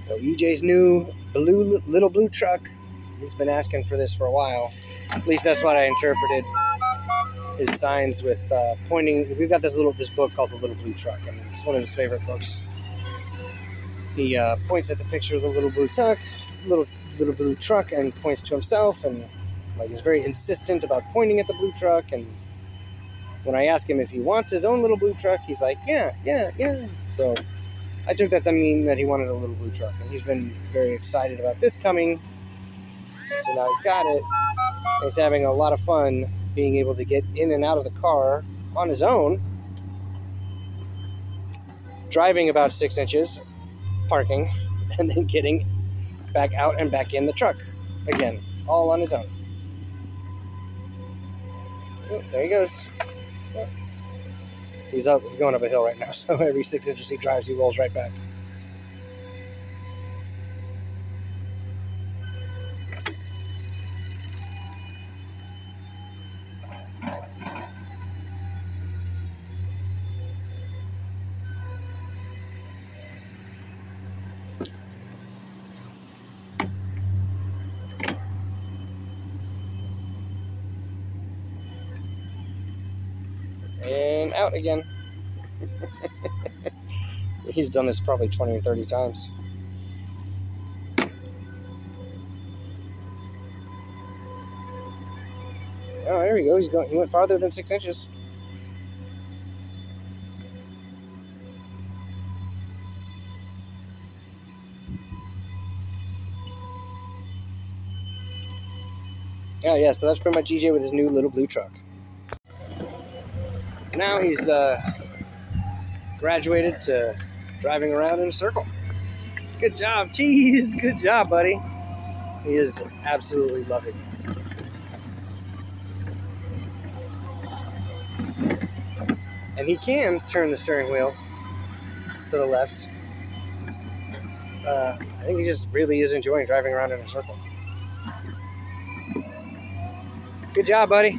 So EJ's new little blue truck. He's been asking for this for a while. At least that's what I interpreted. His signs with pointing. We've got this book called The Little Blue Truck, and it's one of his favorite books. He points at the picture of the little blue truck, and points to himself, and like he's very insistent about pointing at the blue truck. And when I ask him if he wants his own little blue truck, he's like, yeah. So I took that to mean that he wanted a little blue truck, and he's been very excited about this coming. So now he's got it. He's having a lot of fun being able to get in and out of the car on his own, driving about 6 inches, parking, and then getting back out and back in the truck again, all on his own. Oh, there he goes. Oh. He's going up a hill right now, so every 6 inches he drives, he rolls right back. And out again. He's done this probably 20 or 30 times. Oh, there we go. He went farther than 6 inches. Oh, yeah, so that's pretty much EJ with his new little blue truck. So now he's graduated to driving around in a circle. Good job, Cheese. Good job, buddy. He is absolutely loving this. And he can turn the steering wheel to the left. I think he just really is enjoying driving around in a circle. Good job, buddy.